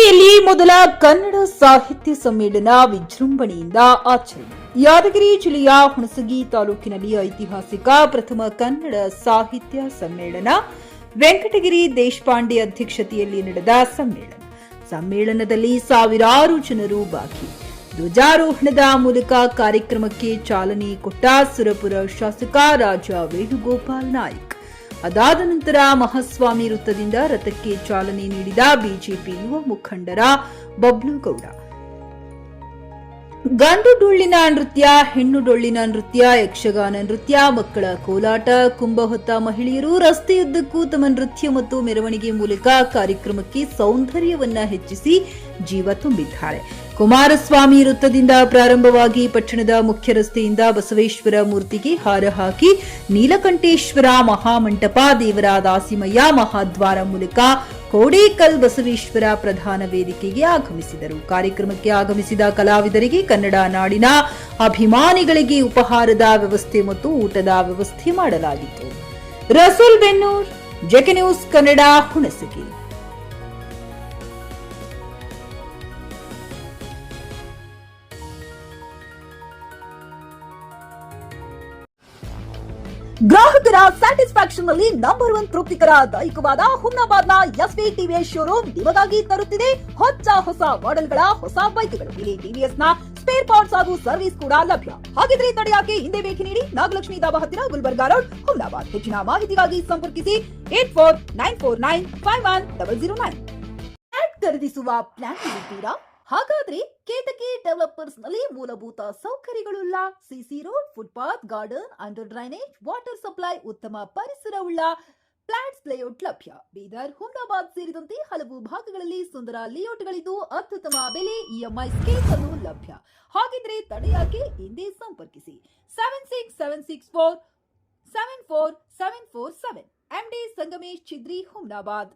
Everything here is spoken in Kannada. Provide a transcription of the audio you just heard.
ಯಾದಗಿರಿಯಲ್ಲಿ ಮೊದಲ ಕನ್ನಡ ಸಾಹಿತ್ಯ ಸಮ್ಮೇಳನ ವಿಜೃಂಭಣೆಯಿಂದ ಆಚರಣೆ. ಯಾದಗಿರಿ ಜಿಲ್ಲೆಯ ಹುಣಸಗಿ ತಾಲೂಕಿನಲ್ಲಿ ಐತಿಹಾಸಿಕ ಪ್ರಥಮ ಕನ್ನಡ ಸಾಹಿತ್ಯ ಸಮ್ಮೇಳನ ವೆಂಕಟಗಿರಿ ದೇಶಪಾಂಡೆ ಅಧ್ಯಕ್ಷತೆಯಲ್ಲಿ ನಡೆದ ಸಮ್ಮೇಳನದಲ್ಲಿ ಸಾವಿರಾರು ಜನರು ಭಾಗಿ. ಧ್ವಜಾರೋಹಣದ ಮೂಲಕ ಕಾರ್ಯಕ್ರಮಕ್ಕೆ ಚಾಲನೆ ಕೊಟ್ಟ ಸುರಪುರ ಶಾಸಕ ರಾಜ ವೇಣುಗೋಪಾಲ್ ನಾಯ್ಕ್. ಅದಾದ ನಂತರ ಮಹಾಸ್ವಾಮಿ ವೃತ್ತದಿಂದ ರಥಕ್ಕೆ ಚಾಲನೆ ನೀಡಿದ ಬಿಜೆಪಿ ಯುವ ಮುಖಂಡರ ಬಬ್ಲುಗೌಡ. ಗಂಡು ಡೊಳ್ಳಿನ ನೃತ್ಯ, ಹೆಣ್ಣು ಡೊಳ್ಳಿನ ನೃತ್ಯ, ಯಕ್ಷಗಾನ ನೃತ್ಯ, ಮಕ್ಕಳ ಕೋಲಾಟ, ಕುಂಭ ಹೊತ್ತ ಮಹಿಳೆಯರು ರಸ್ತೆಯುದ್ದಕ್ಕೂ ತಮ್ಮ ನೃತ್ಯ ಮತ್ತು ಮೆರವಣಿಗೆ ಮೂಲಕ ಕಾರ್ಯಕ್ರಮಕ್ಕೆ ಸೌಂದರ್ಯವನ್ನ ಹೆಚ್ಚಿಸಿ ಜೀವ ತುಂಬಿದ್ದಾರೆ. ಕುಮಾರಸ್ವಾಮಿ ವೃತ್ತದಿಂದ ಪ್ರಾರಂಭವಾಗಿ ಪಟ್ಟಣದ ಮುಖ್ಯ ರಸ್ತೆಯಿಂದ ಬಸವೇಶ್ವರ ಮೂರ್ತಿಗೆ ಹಾರ ಹಾಕಿ ನೀಲಕಂಠೇಶ್ವರ ಮಹಾಮಂಟಪ, ದೇವರ ದಾಸಿಮಯ್ಯ ಮಹಾದ್ವಾರ ಮೂಲಕ ಕೋಡೇಕಲ್ ಬಸವೇಶ್ವರ ಪ್ರಧಾನ ವೇದಿಕೆಗೆ ಆಗಮಿಸಿದರು. ಕಾರ್ಯಕ್ರಮಕ್ಕೆ ಆಗಮಿಸಿದ ಕಲಾವಿದರಿಗೆ ಕನ್ನಡ ನಾಡಿನ ಅಭಿಮಾನಿಗಳಿಗೆ ಉಪಹಾರದ ವ್ಯವಸ್ಥೆ ಮತ್ತು ಊಟದ ವ್ಯವಸ್ಥೆ ಮಾಡಲಾಗಿತ್ತು. ರಸೂಲ್ ಬೆನ್ನೂರ್, ಜೆಕೆ ನ್ಯೂಸ್ ಕನ್ನಡ, ಹುಣಸಗಿ. ಗ್ರಾಹಕರ ಸ್ಯಾಟಿಸ್ಫ್ಯಾಕ್ಷನ್ ನಲ್ಲಿ ನಂಬರ್ 1 ತೃಪ್ತಿಕರ ದೈಹಿಕವಾದ ಹುಮ್ನಾಬಾದ್ನ ಎಸ್ವಿ ಟಿವಿಎಸ್ ಶೋರೂಮ್ ನಿಮಗಾಗಿ ತರುತ್ತಿದೆ ಹೊಸ ಮಾಡೆಲ್ಗಳ ಹೊಸ ಬೈಕ್ಗಳು. ಇಲ್ಲಿ ಟಿವಿಎಸ್ ನ ಸ್ಪೇರ್ ಪಾರ್ಟ್ಸ್ ಹಾಗೂ ಸರ್ವಿಸ್ ಕೂಡ ಲಭ್ಯ. ಹಾಗಿದ್ರೆ ತಡೆಯಾಕೆ ಹಿಂದೆ ಭೇಟಿ ನೀಡಿ ನಾಗಲಕ್ಷ್ಮಿ ದಾಬಾ ಹತ್ತಿರ ಗುಲ್ಬರ್ಗಾ ರೋಡ್, ಹುಮ್ನಾಬಾದ್. ಹೆಚ್ಚಿನ ಮಾಹಿತಿಗಾಗಿ ಸಂಪರ್ಕಿಸಿ 8494951009. ಫ್ಲಾಟ್ ಖರೀದಿಸುವ ಪ್ಲಾನ್ ಇದ್ದೀರಾ? ಹಾಗಾದ್ರೆ ಕೇತಕಿ ಡೆವಲಪರ್ಸ್ ನಲ್ಲಿ ಮೂಲಭೂತ ಸೌಕರ್ಯಗಳುಳ್ಳ CC road, footpath, garden, under drainage, water supply, ಉತ್ತಮ ಪರಿಸರವುಳ್ಳ ಫ್ಲಾಟ್ಸ್ ಲೇಔಟ್ ಲಭ್ಯ. ಬೀದರ್, ಹುಮ್ನಾಬಾದ್ ಸೇರಿದಂತೆ ಹಲವು ಭಾಗಗಳಲ್ಲಿ ಸುಂದರ ಲೇಔಟ್ಗಳಿದ್ದು ಅತ್ಯುತ್ತಮ ಬೆಲೆ, ಇಎಂಐ ಸ್ಕೀಮ್ ಅನ್ನು ಲಭ್ಯ. ಹಾಗಿದ್ರೆ ತಡೆಯಾಕೆ ಹಿಂದೆ ಸಂಪರ್ಕಿಸಿ 7676474747. MD ಸಂಗಮೇಶ್ ಚಿದ್ರಿ, ಹುಮ್ನಾಬಾದ್.